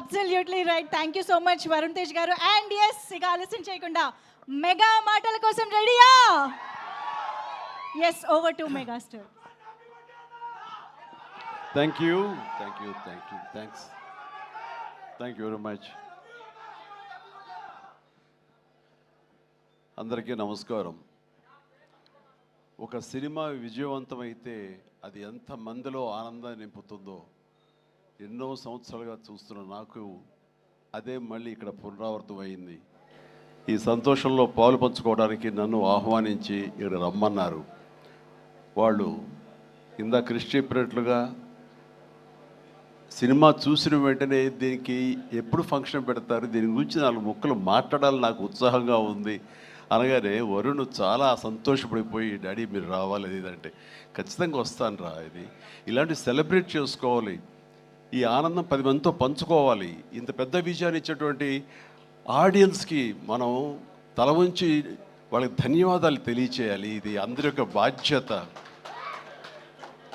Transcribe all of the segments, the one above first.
Absolutely right. Thank you so much Varun Tej garu. And yes, ఇక ఆలస్యం చేయకుండా మెగా మాటల కోసం రెడీయా? Yes, over to megastar. Thank you thanks thank you very much. అందరికీ నమస్కారం. ఒక సినిమా విజయవంతమైతే అది ఎంత మందిలో ఆనందాన్ని నింపుతుందో ఎన్నో సంవత్సరాలుగా చూస్తున్న నాకు అదే మళ్ళీ ఇక్కడ పునరావృతం అయింది. ఈ సంతోషంలో పాలు పంచుకోవడానికి నన్ను ఆహ్వానించి ఇక్కడ రమ్మన్నారు. వాళ్ళు ఇందాక కృషి చెప్పినట్లుగా సినిమా చూసిన వెంటనే దీనికి ఎప్పుడు ఫంక్షన్ పెడతారు, దీని గురించి 4 ముక్కలు మాట్లాడాలని నాకు ఉత్సాహంగా ఉంది అనగానే వరుణ్ చాలా సంతోషపడిపోయి, డాడీ మీరు రావాలి ఇదంటే ఖచ్చితంగా వస్తాను రా, ఇది ఇలాంటి సెలబ్రేట్ చేసుకోవాలి, ఈ ఆనందం 10 మందితో పంచుకోవాలి. ఇంత పెద్ద విజయాన్ని ఇచ్చేటువంటి ఆడియన్స్కి మనం తల ఉంచి వాళ్ళకి ధన్యవాదాలు తెలియచేయాలి. ఇది అందరి యొక్క బాధ్యత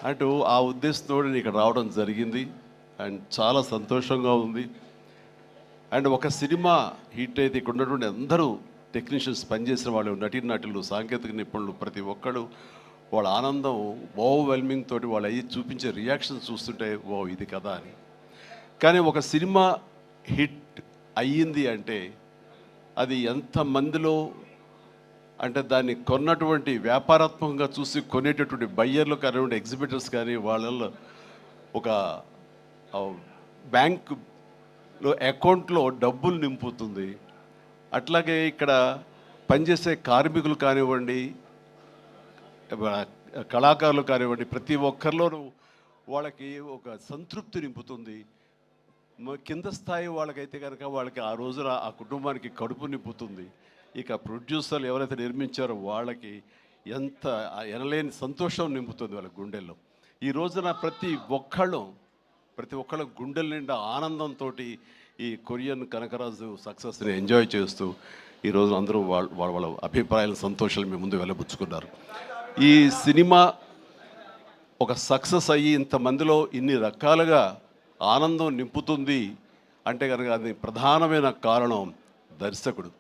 అంటూ ఆ ఉద్దేశంతో నేను ఇక్కడ రావడం జరిగింది. అండ్ చాలా సంతోషంగా ఉంది. అండ్ ఒక సినిమా హిట్ అయితే ఇక్కడ ఉన్నటువంటి అందరూ టెక్నీషియన్స్, పనిచేసిన వాళ్ళు, నటీనటులు, సాంకేతిక నిపుణులు, ప్రతి ఒక్కళ్ళు వాళ్ళ ఆనందం ఓవర్వెల్మింగ్ తోటి వాళ్ళు అయ్యి చూపించే రియాక్షన్స్ చూస్తుంటే ఓ ఇది కదా అని. కానీ ఒక సినిమా హిట్ అయ్యింది అంటే అది ఎంతమందిలో, అంటే దాన్ని కొన్నటువంటి వ్యాపారాత్మకంగా చూసి కొనేటటువంటి బయ్యర్లు కానివ్వండి, ఎగ్జిబిటర్స్ కానీ, వాళ్ళల్లో ఒక బ్యాంకులో అకౌంట్లో డబ్బులు నింపుతుంది. అట్లాగే ఇక్కడ పనిచేసే కార్మికులు కానివ్వండి, కళాకారులు కానివ్వండి, ప్రతి ఒక్కరిలోనూ వాళ్ళకి ఒక సంతృప్తి నింపుతుంది. కింద స్థాయి వాళ్ళకైతే కనుక వాళ్ళకి ఆ రోజున ఆ కుటుంబానికి కడుపు నింపుతుంది. ఇక ప్రొడ్యూసర్లు ఎవరైతే నిర్మించారో వాళ్ళకి ఎంత ఎనలేని సంతోషం నింపుతుంది వాళ్ళ గుండెల్లో. ఈ రోజున ప్రతి ఒక్కళ్ళ గుండెల నిండా ఆనందంతో ఈ కొరియన్ కనకరాజు సక్సెస్ని ఎంజాయ్ చేస్తూ ఈరోజు అందరూ వాళ్ళ అభిప్రాయాల సంతోషాలు మీ ముందు వెళ్ళబుచ్చుకున్నారు. ఈ సినిమా ఒక సక్సెస్ అయ్యి ఇంతమందిలో ఇన్ని రకాలుగా ఆనందం నింపుతుంది అంటే కనుక అది ప్రధానమైన కారణం దర్శకుడు,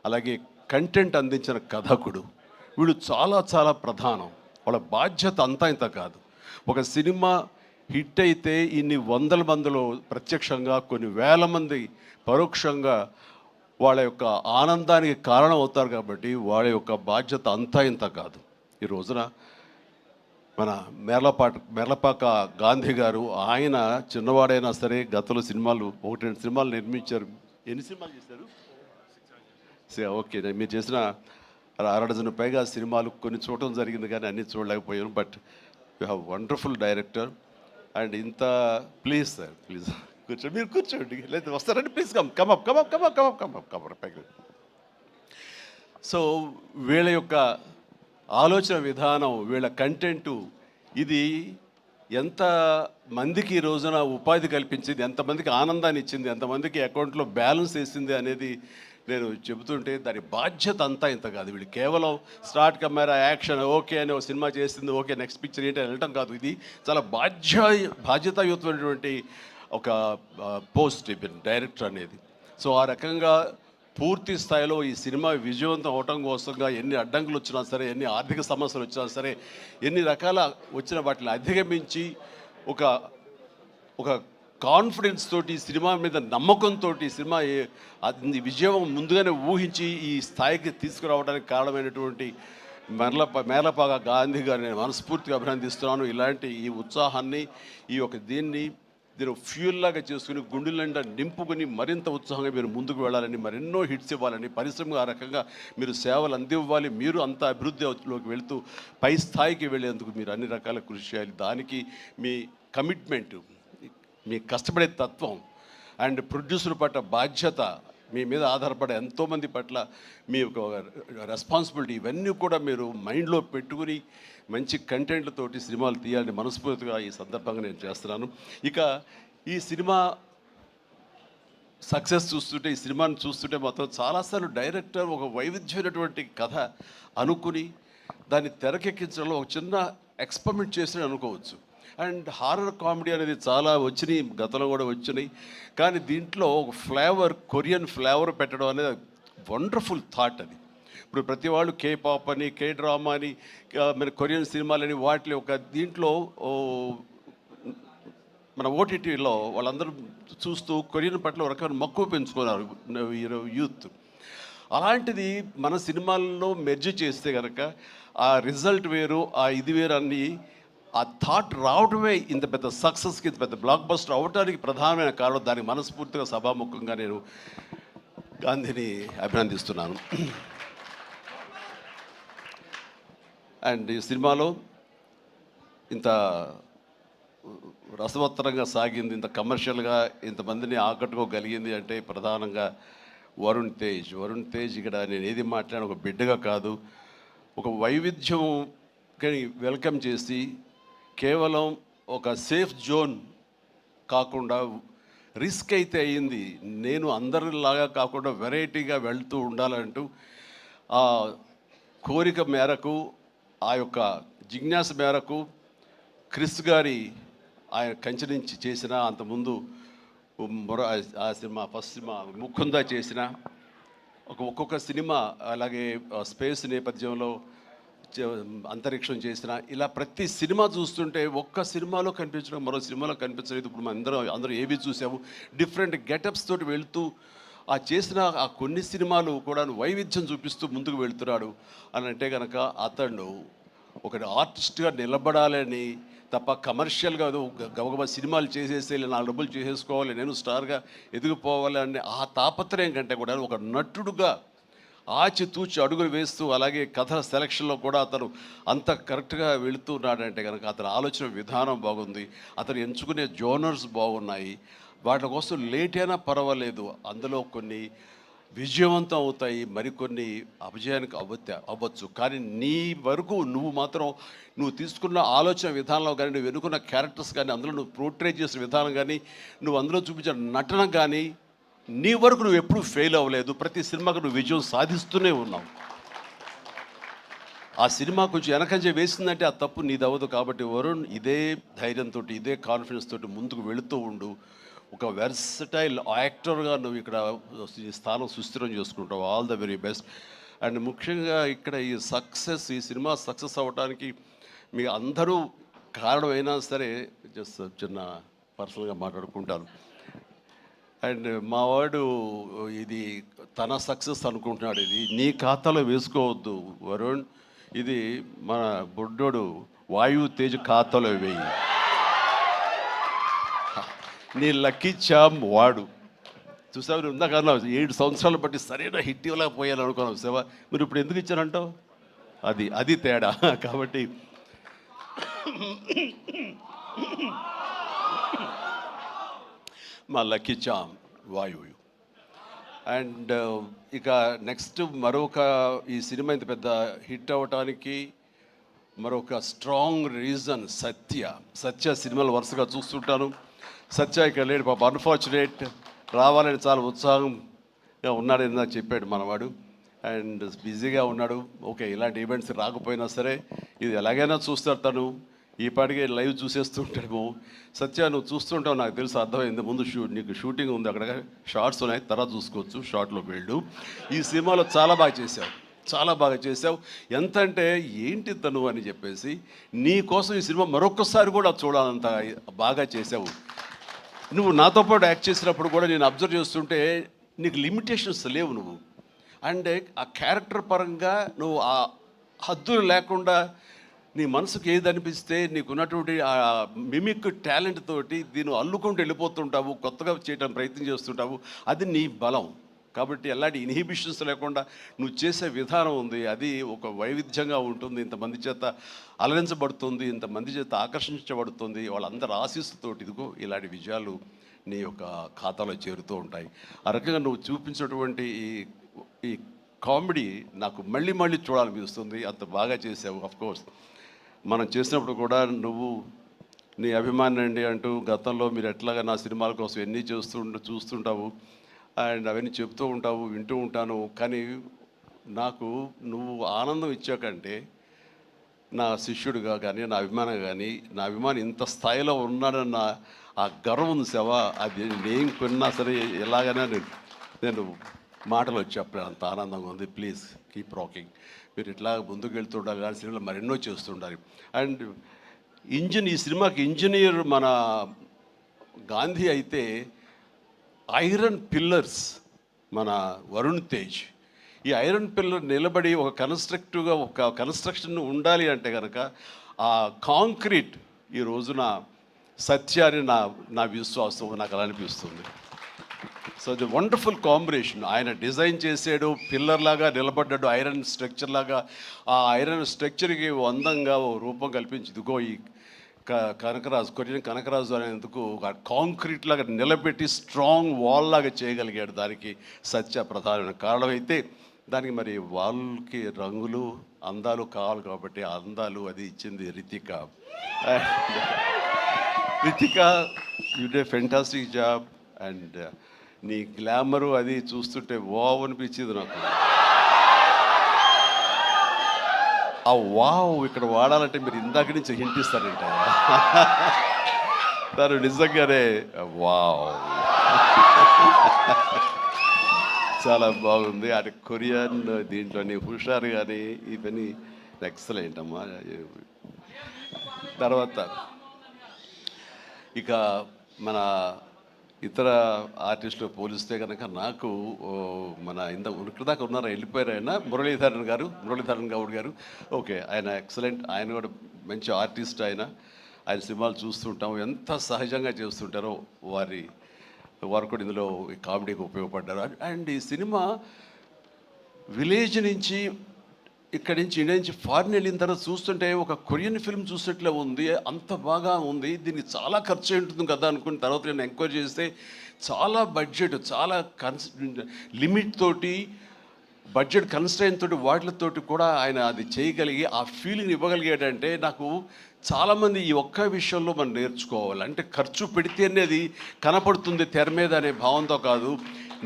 అలాగే కంటెంట్ అందించిన కథకుడు. వీడు చాలా చాలా ప్రధానం. వాళ్ళ బాధ్యత అంతా ఇంత కాదు. ఒక సినిమా హిట్ అయితే ఇన్ని వందల మందిలో ప్రత్యక్షంగా, కొన్ని వేల మంది పరోక్షంగా వాళ్ళ యొక్క ఆనందానికి కారణం అవుతారు. కాబట్టి వాళ్ళ యొక్క బాధ్యత అంతా ఇంత కాదు. ఈ రోజున మన మేర్లపాక గాంధీ గారు, ఆయన చిన్నవాడైనా సరే గతంలో సినిమాలు 1-2 సినిమాలు నిర్మించారు. ఎన్ని సినిమాలు చేశారు? ఓకే, మీరు చేసిన 6 డజన్ పైగా సినిమాలు కొన్ని చూడటం జరిగింది, కానీ అన్నీ చూడలేకపోయాను. But you have wonderful director. And ఇంత ప్లీజ్ సార్, ప్లీజ్ కూర్చోండి, మీరు కూర్చోండి, లేదా వస్తారండి, ప్లీజ్ కమ్ పైకి. సో వీళ్ళ యొక్క ఆలోచన విధానం, వీళ్ళ కంటెంటు, ఇది ఎంత మందికి ఈ రోజున ఉపాధి కల్పించింది, ఎంతమందికి ఆనందాన్ని ఇచ్చింది, ఎంతమందికి అకౌంట్లో బ్యాలెన్స్ వేసింది అనేది నేను చెబుతుంటే దాని బాధ్యత అంతా ఇంత కాదు. వీళ్ళు కేవలం స్టార్ట్ కెమెరా యాక్షన్ ఓకే అని ఒక సినిమా చేసింది, ఓకే నెక్స్ట్ పిక్చర్ ఏంటి అని వెళ్ళటం కాదు. ఇది చాలా బాధ్యతాయుతమైనటువంటి ఒక పోస్ట్ డైరెక్టర్ అనేది. సో ఆ రకంగా పూర్తి స్థాయిలో ఈ సినిమా విజయవంతం అవటం కోసంగా ఎన్ని అడ్డంకులు వచ్చినా సరే, ఎన్ని ఆర్థిక సమస్యలు వచ్చినా సరే, ఎన్ని రకాల వచ్చిన వాటిని అధిగమించి ఒక కాన్ఫిడెన్స్ తోటి, సినిమా మీద నమ్మకంతో సినిమా విజయం ముందుగానే ఊహించి ఈ స్థాయికి తీసుకురావడానికి కారణమైనటువంటి మేర్లపాక గాంధీ గారిని నేను మనస్ఫూర్తిగా అభినందిస్తున్నాను. ఇలాంటి ఈ ఉత్సాహాన్ని, ఈ యొక్క దీన్ని ఫ్యూల్ లాగా చేసుకుని గుండెల నిండా నింపుకొని మరింత ఉత్సాహంగా మీరు ముందుకు వెళ్ళాలని, మరెన్నో హిట్స్ ఇవ్వాలని, పరిశ్రమ ఆ రకంగా మీరు సేవలు అందివ్వాలి, మీరు అంత అభివృద్ధిలోకి వెళుతూ పై స్థాయికి వెళ్ళేందుకు మీరు అన్ని రకాల కృషి చేయాలి. దానికి మీ కమిట్మెంటు, మీ కష్టపడే తత్వం అండ్ ప్రొడ్యూసర్ పట్ల బాధ్యత, మీ మీద ఆధారపడే ఎంతోమంది పట్ల మీ యొక్క రెస్పాన్సిబిలిటీ, ఇవన్నీ కూడా మీరు మైండ్లో పెట్టుకుని మంచి కంటెంట్లతోటి సినిమాలు తీయాలని మనస్ఫూర్తిగా ఈ సందర్భంగా నేను చేస్తున్నాను. ఇక ఈ సినిమా సక్సెస్ చూస్తుంటే, ఈ సినిమాని చూస్తుంటే మాత్రం చాలాసార్లు డైరెక్టర్ ఒక వైవిధ్యమైనటువంటి కథ అనుకుని దాన్ని తెరకెక్కించడంలో ఒక చిన్న ఎక్స్పెరిమెంట్ చేసి అనుకోవచ్చు. అండ్ హారర్ కామెడీ అనేది చాలా వచ్చినాయి, గతంలో కూడా వచ్చినాయి. కానీ దీంట్లో ఒక ఫ్లేవర్, కొరియన్ ఫ్లేవర్ పెట్టడం అనేది వండర్ఫుల్ థాట్ అది. ఇప్పుడు ప్రతి వాళ్ళు కే పాప్ అని, కే డ్రామా అని, మన కొరియన్ సినిమాలని వాటి ఒక దీంట్లో మన ఓటీటీలో వాళ్ళందరూ చూస్తూ కొరియన్ పట్ల ఒక రకమైన మక్కువ పెంచుకున్నారు యూత్. అలాంటిది మన సినిమాల్లో మెర్జ్ చేస్తే కనుక ఆ రిజల్ట్ వేరు, ఆ ఇది వేరు అన్ని ఆ థాట్ రావడమే ఇంత పెద్ద సక్సెస్కి, ఇంత పెద్ద బ్లాక్ బస్టర్ అవడానికి ప్రధానమైన కారణం. దానికి మనస్ఫూర్తిగా సభాముఖంగా నేను గాంధీని అభినందిస్తున్నాను. అండ్ ఈ సినిమాలో ఇంత రసవత్తరంగా సాగింది, ఇంత కమర్షియల్గా ఇంతమందిని ఆకట్టుకోగలిగింది అంటే ప్రధానంగా వరుణ్ తేజ్ ఇక్కడ నేను ఏది మాట్లాడిన ఒక బిడ్డగా కాదు, ఒక వైవిధ్యం వెల్కమ్ చేసి కేవలం ఒక సేఫ్ జోన్ కాకుండా రిస్క్ అయితే అయ్యింది, నేను అందరిలాగా కాకుండా వెరైటీగా వెళ్తూ ఉండాలంటూ ఆ కోరిక మేరకు, ఆ యొక్క జిజ్ఞాస మేరకు క్రిస్ గారి ఆయన కంచె నుంచి చేసిన, అంతకుముందు ఆ సినిమా ఫస్ట్ సినిమా ముకుందా చేసిన, ఒక్కొక్క సినిమా అలాగే స్పేస్ నేపథ్యంలో అంతరిక్షం చేసిన, ఇలా ప్రతి సినిమా చూస్తుంటే ఒక్క సినిమాలో కనిపించడం మరో సినిమాలో కనిపించలేదు. ఇప్పుడు మనం అందరూ ఏవి చూసాము, డిఫరెంట్ గెటప్స్ తోటి వెళ్తూ ఆ చేసిన ఆ కొన్ని సినిమాలు కూడా వైవిధ్యం చూపిస్తూ ముందుకు వెళ్తున్నాడు అని అంటే కనుక అతను ఒక ఆర్టిస్ట్గా నిలబడాలని తప్ప కమర్షియల్గా గబగబా సినిమాలు చేసేసి 4 డబ్బులు చేసేసుకోవాలి, నేను స్టార్గా ఎదిగిపోవాలి అనే ఆ తాపత్రయం కంటే కూడా ఒక నటుడుగా ఆచితూచి అడుగులు వేస్తూ, అలాగే కథల సెలక్షన్లో కూడా అతను అంత కరెక్ట్గా వెళుతున్నాడంటే కనుక అతని ఆలోచన విధానం బాగుంది, అతను ఎంచుకునే జోనర్స్ బాగున్నాయి. వాటి కోసం లేట్ అయినా పర్వాలేదు, అందులో కొన్ని విజయవంతం అవుతాయి, మరికొన్ని అపజయానికి అవ్వచ్చు. కానీ నీ వరకు నువ్వు మాత్రం నువ్వు తీసుకున్న ఆలోచన విధానంలో కానీ, నువ్వు ఎన్నుకున్న క్యారెక్టర్స్ కానీ, అందులో నువ్వు పోర్ట్రే చేసిన విధానం కానీ, నువ్వు అందులో చూపించిన నటన కానీ, నీ వరకు నువ్వు ఎప్పుడూ ఫెయిల్ అవ్వలేదు. ప్రతి సినిమాకు నువ్వు విజయం సాధిస్తూనే ఉన్నావు. ఆ సినిమా కొంచెం వెనకంజ వేసిందంటే ఆ తప్పు నీది అవ్వదు. కాబట్టి వరుణ్ ఇదే ధైర్యంతో, ఇదే కాన్ఫిడెన్స్ తోటి ముందుకు వెళుతూ ఉండు. ఒక వెర్సటైల్ యాక్టర్గా నువ్వు ఇక్కడ ఈ స్థానం సుస్థిరం చేసుకుంటావు. All the very best. And ముఖ్యంగా ఇక్కడ ఈ సినిమా సక్సెస్ అవ్వడానికి మీ అందరూ కారణమైనా సరే, జస్ట్ చిన్న పర్సనల్గా మాట్లాడుకుంటాను. అండ్ మావాడు ఇది తన సక్సెస్ అనుకుంటున్నాడు, ఇది నీ ఖాతాలో వేసుకోవద్దు వరుణ్, ఇది మన బుడ్డోడు వాయు తేజ్ ఖాతాలో వేయి. నీ లక్కీ చామ్ వాడు. చూసావు, ఇందాక 7 సంవత్సరాలు బట్టి సరైన హిట్ ఇవ్వలేకపోయాను అనుకున్నావు సేవ, మీరు ఇప్పుడు ఎందుకు ఇచ్చారంటావు? అది తేడా. కాబట్టి మా లక్కీ చామ్ వాయువు. అండ్ ఇక నెక్స్ట్ మరొక ఈ సినిమా ఇంత పెద్ద హిట్ అవ్వటానికి మరొక స్ట్రాంగ్ రీజన్ సత్య సినిమాలు వరుసగా చూస్తుంటాను. సత్య ఇక లేడు పాప, అన్ఫార్చునేట్. రావాలని చాలా ఉత్సాహంగా ఉన్నాడని నాకు చెప్పాడు మనవాడు. అండ్ బిజీగా ఉన్నాడు. ఓకే, ఇలాంటి ఈవెంట్స్ రాకపోయినా సరే ఇది ఎలాగైనా చూస్తారు తను. ఈ పాటికి లైవ్ చూసేస్తుంటాము. సత్య నువ్వు చూస్తుంటావు, నాకు తెలుసు, అర్థమైంది. ముందు నీకు షూటింగ్ ఉంది, అక్కడ షార్ట్స్ ఉన్నాయి, తర్వాత చూసుకోవచ్చు, షార్ట్లోకి వెళ్ళు. ఈ సినిమాలో చాలా బాగా చేసావు. ఎంత అంటే ఏంటి తను అని చెప్పేసి నీ కోసం ఈ సినిమా మరొకసారి కూడా చూడాలంత బాగా చేసావు. నువ్వు నాతో పాటు యాక్ట్ చేసినప్పుడు కూడా నేను అబ్జర్వ్ చేస్తుంటే నీకు లిమిటేషన్స్ లేవు నువ్వు. అండ్ ఆ క్యారెక్టర్ పరంగా నువ్వు ఆ హద్దులు లేకుండా నీ మనసుకు ఏది అనిపిస్తే నీకున్నటువంటి ఆ మిమిక్ టాలెంట్ తోటి దీన్ని అల్లుకుంటూ వెళ్ళిపోతుంటావు, కొత్తగా చేయడానికి ప్రయత్నం చేస్తుంటావు. అది నీ బలం. కాబట్టి ఎలాంటి ఇన్హిబిషన్స్ లేకుండా నువ్వు చేసే విధానం ఉంది, అది ఒక వైవిధ్యంగా ఉంటుంది. ఇంతమంది చేత అలరించబడుతుంది, ఇంతమంది చేత ఆకర్షించబడుతుంది. వాళ్ళందరూ ఆశీస్సుతోటి ఇదిగో ఇలాంటి విజయాలు నీ యొక్క ఖాతాలో చేరుతూ ఉంటాయి. ఆ రకంగా నువ్వు చూపించినటువంటి ఈ కామెడీ నాకు మళ్ళీ చూడాలనిపిస్తుంది. అంత బాగా చేసావు. అఫ్కోర్స్ మనం చేసినప్పుడు కూడా నువ్వు నీ అభిమాని అండి అంటూ గతంలో మీరు ఎట్లాగా నా సినిమాల కోసం ఎన్ని చూస్తుంటావు అండ్ అవన్నీ చెప్తూ ఉంటావు, వింటూ ఉంటాను. కానీ నాకు నువ్వు ఆనందం ఇచ్చాకంటే నా శిష్యుడిగా కానీ నా అభిమానం కానీ నా అభిమాని ఇంత స్థాయిలో ఉన్నాడన్న ఆ గర్వం ఉంది సేవా, అది నేను కొన్నా సరే ఎలాగైనా నేను మాటలు వచ్చి చెప్పలేను, అంత ఆనందంగా ఉంది. ప్లీజ్ కీప్ రాకింగ్, మీరు ఇట్లా ముందుకు వెళ్తుండాలి, కానీ సినిమాలు మరెన్నో చేస్తుండాలి. అండ్ ఈ సినిమాకి ఇంజనీర్ మన గాంధీ అయితే ఐరన్ పిల్లర్స్ మన వరుణ్ తేజ్. ఈ ఐరన్ పిల్లర్ నిలబడి ఒక కన్స్ట్రక్టివ్గా ఒక కన్స్ట్రక్షన్ ఉండాలి అంటే కనుక ఆ కాంక్రీట్ ఈ రోజున సత్యాన్ని నా విశ్వాసం, నాకు అలా అనిపిస్తుంది. So the wonderful combination. ఆయన డిజైన్ చేసాడు, పిల్లర్ లాగా నిలబడ్డాడు, ఐరన్ స్ట్రక్చర్ లాగా. ఆ ఐరన్ స్ట్రక్చర్కి అందంగా ఓ రూపం కల్పించి ఇదిగో ఈ కనకరాజు, కొరియన్ కనకరాజు అనేందుకు కాంక్రీట్ లాగా నిలబెట్టి స్ట్రాంగ్ వాల్ లాగా చేయగలిగాడు. దానికి సత్య ప్రధానమైన కారణం అయితే, దానికి మరి వాళ్ళకి రంగులు అందాలు కావాలి కాబట్టి ఆ అందాలు అది ఇచ్చింది Ritika. Ritika, you day fantastic job. And నీ గ్లామరు అది చూస్తుంటే వావ్ అనిపించింది నాకు. ఆ వావ్ ఇక్కడ వాడాలంటే మీరు ఇందాక నుంచి హింట్ ఇస్తారంట. తను నిజంగానే వావ్ చాలా బాగుంది. అది కొరియన్ దీంట్లోని హుషారు కానీ ఇవన్నీ ఎక్సలెంట్ అమ్మా. తర్వాత ఇక మన ఇతర ఆర్టిస్టులు పోలిస్తే కనుక నాకు మన ఉనికిదాకా ఉన్నారా, వెళ్ళిపోయారు ఆయన, మురళీధరన్ గౌడ్ గారు. ఓకే, ఆయన ఎక్సలెంట్, ఆయన కూడా మంచి ఆర్టిస్ట్. ఆయన సినిమాలు చూస్తుంటాం, ఎంత సహజంగా చేస్తుంటారో వారు కూడా ఇందులో కామెడీకి ఉపయోగపడ్డారు. అండ్ ఈ సినిమా విలేజ్ నుంచి ఇక్కడి నుంచి ఇండియా నుంచి ఫారిన్ వెళ్ళిన తర్వాత చూస్తుంటే ఒక కొరియన్ ఫిల్మ్ చూసినట్లే ఉంది, అంత బాగా ఉంది. దీనికి చాలా ఖర్చు అయి ఉంటుంది కదా అనుకున్న తర్వాత నేను ఎంక్వైరీ చేస్తే చాలా బడ్జెట్, చాలా లిమిట్ తోటి, బడ్జెట్ కన్స్ట్రైన్ తోటి, వాటితోటి కూడా ఆయన అది చేయగలిగి ఆ ఫీలింగ్ ఇవ్వగలిగాడంటే నాకు చాలామంది ఈ ఒక్క విషయంలో మనం నేర్చుకోవాలి. అంటే ఖర్చు పెడితేనే అది కనపడుతుంది తెర మీద అనే భావంతో కాదు,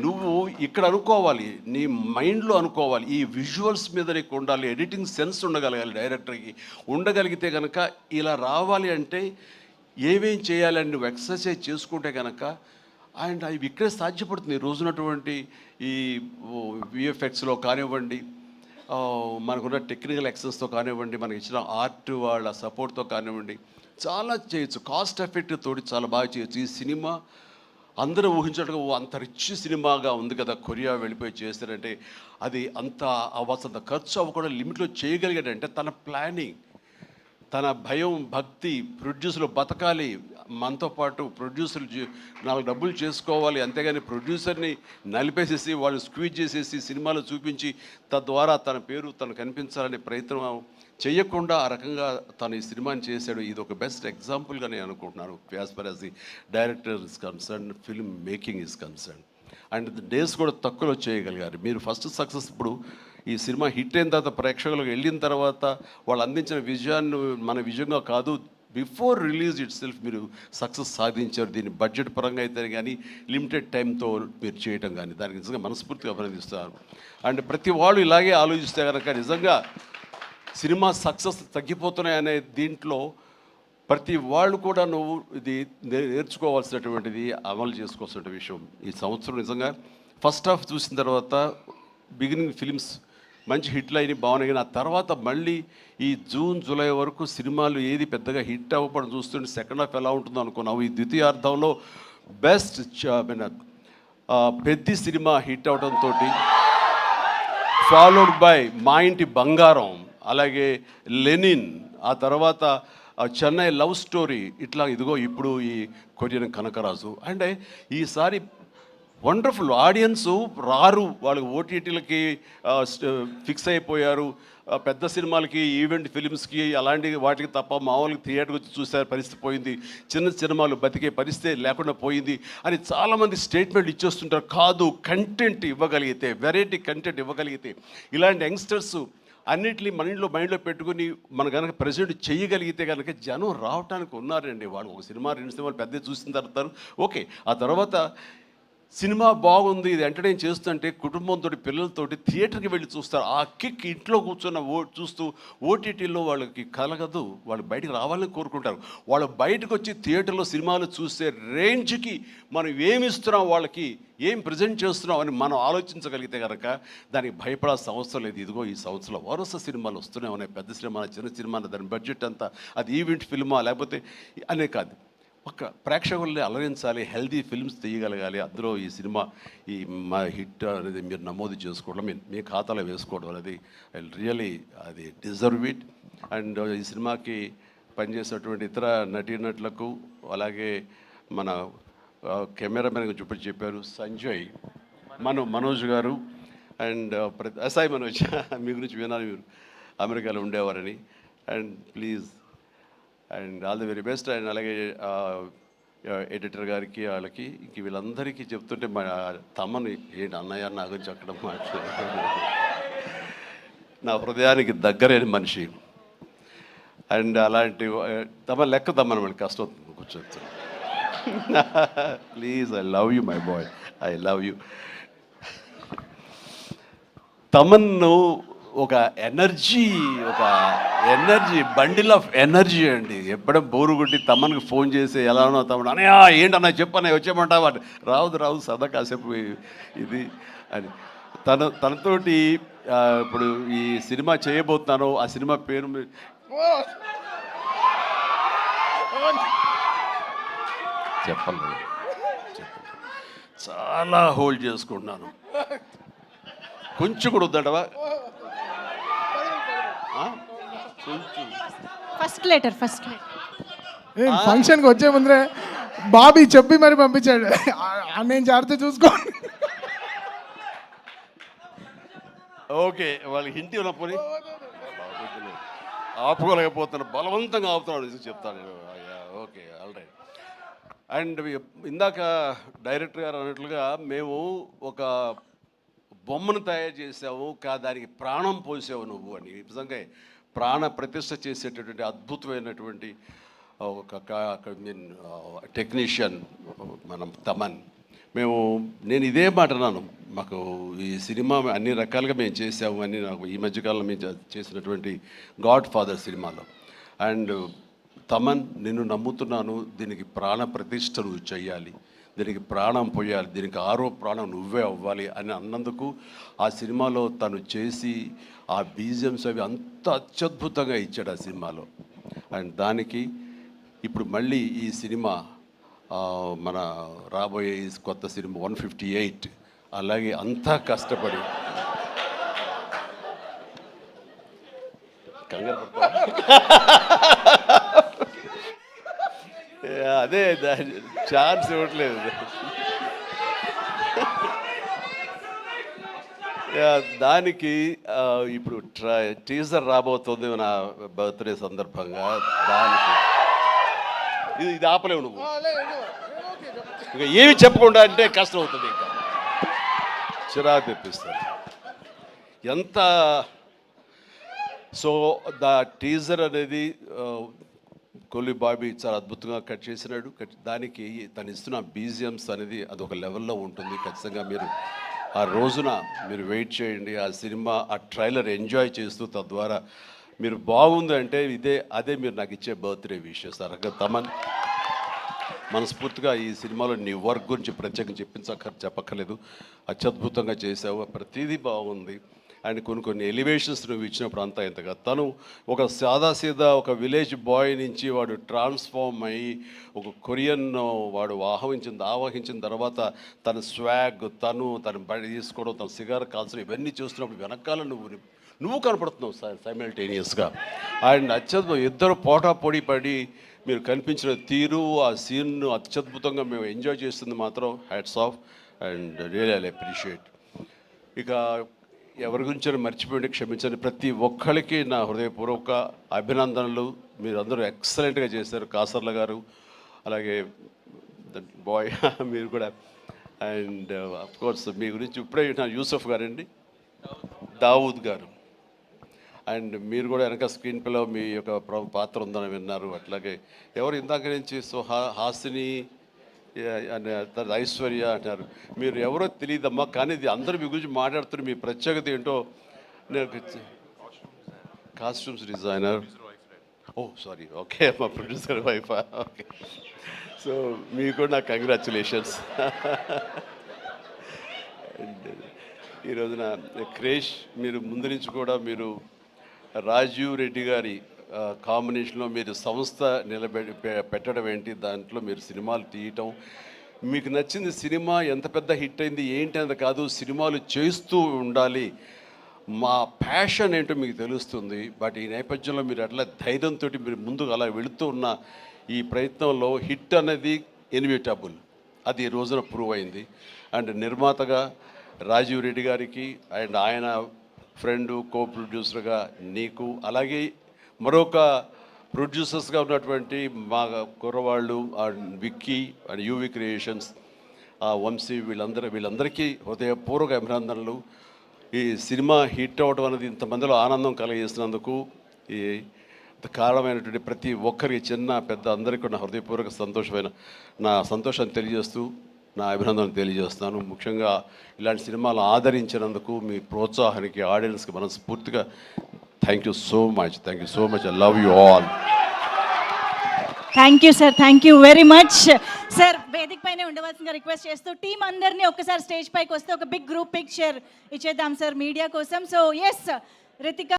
నువ్వు ఇక్కడ అనుకోవాలి, నీ మైండ్లో అనుకోవాలి, ఈ విజువల్స్ మీద నీకు ఉండాలి, ఎడిటింగ్ సెన్స్ ఉండగలగాలి, డైరెక్టర్కి ఉండగలిగితే కనుక ఇలా రావాలి అంటే ఏమేం చేయాలని నువ్వు ఎక్సర్సైజ్ చేసుకుంటే కనుక అండ్ అవి ఇక్కడే సాధ్యపడుతుంది. ఈ రోజునటువంటి ఈ విఎఫ్ఎక్స్లో కానివ్వండి, మనకున్న టెక్నికల్ ఎక్సెస్తో కానివ్వండి, మనకి ఇచ్చిన ఆర్ట్ వాళ్ళ సపోర్ట్తో కానివ్వండి, చాలా చేయొచ్చు. కాస్ట్ ఎఫెక్టివ్ తోటి చాలా బాగా చేయొచ్చు. ఈ సినిమా అందరూ ఊహించట్టుగా అంత రిచ్ సినిమాగా ఉంది కదా, కొరియా వెళ్ళిపోయి చేస్తారంటే అది అంత అవ్వాల్సినంత ఖర్చు అవ్వకుండా లిమిట్లో చేయగలిగాడంటే తన ప్లానింగ్, తన భయం, భక్తి, ప్రొడ్యూసర్లు బతకాలి, మనతో పాటు ప్రొడ్యూసర్లు 4 డబ్బులు చేసుకోవాలి, అంతేగాని ప్రొడ్యూసర్ని నలిపేసేసి వాళ్ళు స్క్వీజ్ చేసేసి సినిమాలు చూపించి తద్వారా తన పేరు తను కనిపించాలనే ప్రయత్నం చేయకుండా ఆ రకంగా తను ఈ సినిమాని చేశాడు. ఇది ఒక బెస్ట్ ఎగ్జాంపుల్గా నేను అనుకుంటున్నాను as for as the director is concern, film making is concern. And days కూడా తక్కువలో చేయగలిగారు. మీరు ఫస్ట్ సక్సెస్ ఇప్పుడు ఈ సినిమా హిట్ అయిన తర్వాత ప్రేక్షకులకు వెళ్ళిన తర్వాత వాళ్ళు అందించిన విజయాన్ని మన విజయంగా కాదు, బిఫోర్ రిలీజ్ ఇట్ సెల్ఫ్ మీరు సక్సెస్ సాధించారు. దీన్ని బడ్జెట్ పరంగా అయితే కానీ లిమిటెడ్ టైంతో మీరు చేయటం కానీ దానికి నిజంగా మనస్ఫూర్తిగా అభినందిస్తారు. అండ్ ప్రతి వాళ్ళు ఇలాగే ఆలోచిస్తే కనుక నిజంగా సినిమా సక్సెస్ తగ్గిపోతున్నాయనే దీంట్లో ప్రతి వాళ్ళు కూడా నువ్వు ఇది నేర్చుకోవాల్సినటువంటిది, అమలు చేసుకోవాల్సిన విషయం. ఈ సంవత్సరం నిజంగా ఫస్ట్ హాఫ్ చూసిన తర్వాత బిగినింగ్ ఫిలిమ్స్ మంచి హిట్లు అయినాయి, బాగున్నాయి. కానీ ఆ తర్వాత మళ్ళీ ఈ జూన్ జూలై వరకు సినిమాలు ఏది పెద్దగా హిట్ అవ్వడం చూస్తుంటే సెకండ్ హాఫ్ ఎలా ఉంటుందో అనుకున్నావు. ఈ ద్వితీయార్థంలో బెస్ట్ పెద్ద సినిమా హిట్ అవడంతో ఫాలోడ్ బై మా ఇంటి బంగారం, అలాగే లెనిన్, ఆ తర్వాత చెన్నై లవ్ స్టోరీ, ఇట్లా ఇదిగో ఇప్పుడు ఈ కొరియన్ కనకరాజు. అంటే ఈసారి వండర్ఫుల్ ఆడియన్స్ రారు, వాళ్ళకి ఓటీటీలకి ఫిక్స్ అయిపోయారు, పెద్ద సినిమాలకి, ఈవెంట్ ఫిలిమ్స్కి అలాంటి వాటికి తప్ప మామూలుగా థియేటర్కి వచ్చి చూసే పరిస్థితి పోయింది, చిన్న సినిమాలు బతికే పరిస్థితి లేకుండా పోయింది అని చాలామంది స్టేట్మెంట్ ఇచ్చేస్తుంటారు. కాదు, కంటెంట్ ఇవ్వగలిగితే, వెరైటీ కంటెంట్ ఇవ్వగలిగితే, ఇలాంటి యంగ్స్టర్స్ అన్నింటినీ మైండ్లో పెట్టుకుని మనం కనుక ప్రెజెంట్ చేయగలిగితే కనుక జనం రావడానికి ఉన్నారండి. వాళ్ళు ఒక సినిమా 2 సినిమాలు పెద్ద చూసిన తర్వాత ఓకే, ఆ తర్వాత సినిమా బాగుంది, ఇది ఎంటర్టైన్ చేస్తుంటే కుటుంబంతో పిల్లలతోటి థియేటర్కి వెళ్ళి చూస్తారు. ఆ కిక్ ఇంట్లో కూర్చొని చూస్తూ ఓటీటీలో వాళ్ళకి కలగదు, వాళ్ళు బయటికి రావాలని కోరుకుంటారు. వాళ్ళు బయటకు వచ్చి థియేటర్లో సినిమాలు చూసే రేంజ్కి మనం ఏమి ఇస్తున్నాం, వాళ్ళకి ఏం ప్రజెంట్ చేస్తున్నాం అని మనం ఆలోచించగలిగితే కనుక దానికి భయపడాల్సిన అవసరం లేదు. ఇదిగో ఈ సంవత్సరంలో వరుస సినిమాలు వస్తూనే ఉన్నాయి, పెద్ద సినిమా, చిన్న సినిమా, దాని బడ్జెట్ అంతా అది ఈవెంట్ ఫిల్మా లేకపోతే అనే కాదు, ఒక ప్రేక్షకుల్ని అలరించాలి, హెల్దీ ఫిల్మ్స్ తీయగలగాలి. అందులో ఈ సినిమా ఈ మా హిట్ అనేది మీరు నమోదు చేసుకోవడం, మీ ఖాతాలో వేసుకోవడం అనేది రియలీ అది డిజర్వ్ ఇట్. అండ్ ఈ సినిమాకి పనిచేసినటువంటి ఇతర నటీనటులకు, అలాగే మన కెమెరామెన్ చూపించి చెప్పారు సంజయ్, మనోజ్ గారు అండ్ సాయి మనోజ్ మీ గురించి వినాలి, మీరు అమెరికాలో ఉండేవారని. And please and all the very best. And అలాగే ఎడిటర్ గారికి, వాళ్ళకి ఇంక వీళ్ళందరికీ చెప్తుంటే మా తమ్మని ఏంటి అన్నయ్య నా గురించి అక్కడ మాట్లాడారు, నా హృదయానికి దగ్గరైన మనిషి. అండ్ అలాంటి తమ లెక్క తమ్మని మనకి కష్టం అవుతుంది కూర్చొచ్చు. Please, I love you my boy, I love you. తమన్ను ఒక ఎనర్జీ బండిల్ ఆఫ్ ఎనర్జీ అండి. ఎప్పుడో బోరు కొట్టి తమ్మనికి ఫోన్ చేసి ఎలా ఉన్నావు తమ్ముడు, అనయా ఏంటన్నా చెప్పన్నా వచ్చేయమంటావా, రాదు సదా కాసేపు ఇది అని. తనతోటి ఇప్పుడు ఈ సినిమా చేయబోతున్నాను, ఆ సినిమా పేరు చెప్పలేదు, చాలా హోల్డ్ చేసుకుంటున్నాను. కొంచెం కూడా వద్దంటవా, ఫస్ట్ లెటర్ ఫంక్షన్కి వచ్చే ముందరే బాబీ చెప్పి మరి పంపించాడు, నేను జాగ్రత్త చూసుకో. ఓకే, వాళ్ళకి హింట్ ఉన్నప్పుడు ఆపుకోలేకపోతున్నాను, బలవంతంగా ఆపుతున్నాడు చెప్తాను. Okay, all right. అండ్ ఇందాక డైరెక్టర్ గారు అన్నట్లుగా మేము ఒక బొమ్మను తయారు చేసావు, దానికి ప్రాణం పోసావు నువ్వు అని. నిజంగా ప్రాణ ప్రతిష్ఠ చేసేటటువంటి అద్భుతమైనటువంటి ఒక టెక్నీషియన్ మనం తమన్. నేను ఇదే మాట అన్నాను, మాకు ఈ సినిమా అన్ని రకాలుగా మేము చేసాము అని. నాకు ఈ మధ్యకాలంలో మేము చేసినటువంటి గాడ్ ఫాదర్ సినిమాలో, అండ్ తమన్ నిన్ను నమ్ముతున్నాను, దీనికి ప్రాణ ప్రతిష్ఠ నువ్వు చెయ్యాలి, దీనికి ప్రాణం పోయాలి, దీనికి ఆరో ప్రాణం నువ్వే అవ్వాలి అని అన్నందుకు ఆ సినిమాలో తను చేసి ఆ బీజిఎమ్స్ అవి అంత అత్యద్భుతంగా ఇచ్చాడు ఆ సినిమాలో. అండ్ దానికి ఇప్పుడు మళ్ళీ ఈ సినిమా మన రాబోయే కొత్త సినిమా 158 అలాగే అంతా కష్టపడి అదే ఛాన్స్ ఇవ్వట్లేదు. దానికి ఇప్పుడు టీజర్ రాబోతుంది నా బర్త్డే సందర్భంగా. దానికి ఇది ఆపలేవు నువ్వు, ఇంకా ఏమి చెప్పకుండా అంటే కష్టం అవుతుంది, ఇంకా చిరాకు తెప్పిస్తారు ఎంత. సో ద టీజర్ అనేది కొల్లి బాబీ చాలా అద్భుతంగా కట్ చేసినాడు. దానికి తను ఇస్తున్న బీజిఎమ్స్ అనేది అదొక లెవెల్లో ఉంటుంది. ఖచ్చితంగా మీరు ఆ రోజున మీరు వెయిట్ చేయండి, ఆ సినిమా ఆ ట్రైలర్ ఎంజాయ్ చేస్తూ తద్వారా మీరు బాగుంది అంటే అదే మీరు నాకు ఇచ్చే బర్త్డే విషెస్. తమన్ మనస్ఫూర్తిగా ఈ సినిమాలో నీ వర్క్ గురించి ప్రత్యేకంగా చెప్పక్కర్లేదు, అత్యద్భుతంగా చేసావు, ప్రతిదీ బాగుంది. అండ్ కొన్ని ఎలివేషన్స్ నువ్వు ఇచ్చినప్పుడు అంతా ఇంతగా తను ఒక సాదాసీదా ఒక విలేజ్ బాయ్ నుంచి వాడు ట్రాన్స్ఫార్మ్ అయ్యి ఒక కొరియన్ వాడు ఆవహించిన తర్వాత తన స్వాగ్, తన బడి తీసుకోవడం, తన సిగార్ కాల్చడం, ఇవన్నీ చూస్తున్నప్పుడు వెనకాల నువ్వు కనపడుతున్నావు సైమల్టేనియస్గా. అండ్ అత్యద్భుతం, ఇద్దరు పోటాపోటీ పడి మీరు కనిపించిన తీరు, ఆ సీన్ను అత్యద్భుతంగా మేము ఎంజాయ్ చేస్తుంది మాత్రం hats off and really I appreciate. ఇక ఎవరి గురించి మర్చిపోయింది క్షమించండి. ప్రతి ఒక్కరికి నా హృదయపూర్వక అభినందనలు. మీరు అందరూ ఎక్సలెంట్గా చేశారు, కాసర్ల గారు అలాగే బాయ్ మీరు కూడా. అండ్ అఫ్కోర్స్ మీ గురించి ఇప్పుడే యూసఫ్ గారండి, దావూద్ గారు, అండ్ మీరు కూడా వెనక స్క్రీన్ ప్లేలో మీ యొక్క పాత్ర ఉందని విన్నారు. అట్లాగే ఎవరు ఇందాక నుంచి హాసిని ఐశ్వర్య అంటారు. మీరు ఎవరో తెలియదమ్మా, కానీ ఇది అందరూ మీ గురించి మాట్లాడుతున్నారు. మీ ప్రత్యేకత ఏంటో నేను కాస్ట్యూమ్స్ డిజైనర్. ఓ సారీ, ఓకే, మా ప్రొడ్యూసర్ వైఫ్. ఓకే, సో మీకు కూడా నా కంగ్రాచులేషన్స్. ఈ రోజున క్రేష్ మీరు ముందు నుంచి కూడా మీరు రాజీవ్ రెడ్డి గారి కాంబినేషన్లో మీరు సంస్థ పెట్టడం ఏంటి, దాంట్లో మీరు సినిమాలు తీయటం, మీకు నచ్చింది సినిమా ఎంత పెద్ద హిట్ అయింది ఏంటి అనేది కాదు, సినిమాలు చేస్తూ ఉండాలి, మా ప్యాషన్ ఏంటో మీకు తెలుస్తుంది. బట్ ఈ నేపథ్యంలో మీరు అట్లా ధైర్యంతో మీరు ముందుకు అలా వెళుతూ ఉన్న ఈ ప్రయత్నంలో హిట్ అనేది ఇన్విటబుల్, అది ఈ రోజున ప్రూవ్ అయింది. అండ్ నిర్మాతగా రాజీవ్ రెడ్డి గారికి అండ్ ఆయన ఫ్రెండు కో ప్రొడ్యూసర్గా నీకు, అలాగే మరొక ప్రొడ్యూసర్స్గా ఉన్నటువంటి మా కుర్రవాళ్ళు Vicky and UV creations, Vamsi, వీళ్ళందరికీ హృదయపూర్వక అభినందనలు. ఈ సినిమా హిట్ అవ్వడం అనేది ఇంతమందిలో ఆనందం కలిగజేసినందుకు ఈ కారణమైనటువంటి ప్రతి ఒక్కరికి, చిన్న పెద్ద అందరికీ నా హృదయపూర్వక నా సంతోషాన్ని తెలియజేస్తూ నా అభినందనలు తెలియజేస్తున్నాను. ముఖ్యంగా ఇలాంటి సినిమాలు ఆదరించినందుకు మీ ప్రోత్సాహానికి, ఆడియన్స్కి మనస్ఫూర్తిగా thank you so much. I love you all. Thank you sir, thank you very much sir. వేదిక పైన ఉండవలసిందిగా రిక్వెస్ట్ చేస్తూ టీం అందరినీ ఒక్కసారి స్టేజ్ పైకి వస్తే ఒక బిగ్ గ్రూప్ పిక్చర్ ఇచ్చేద్దాం సార్ మీడియా కోసం. So yes Ritika.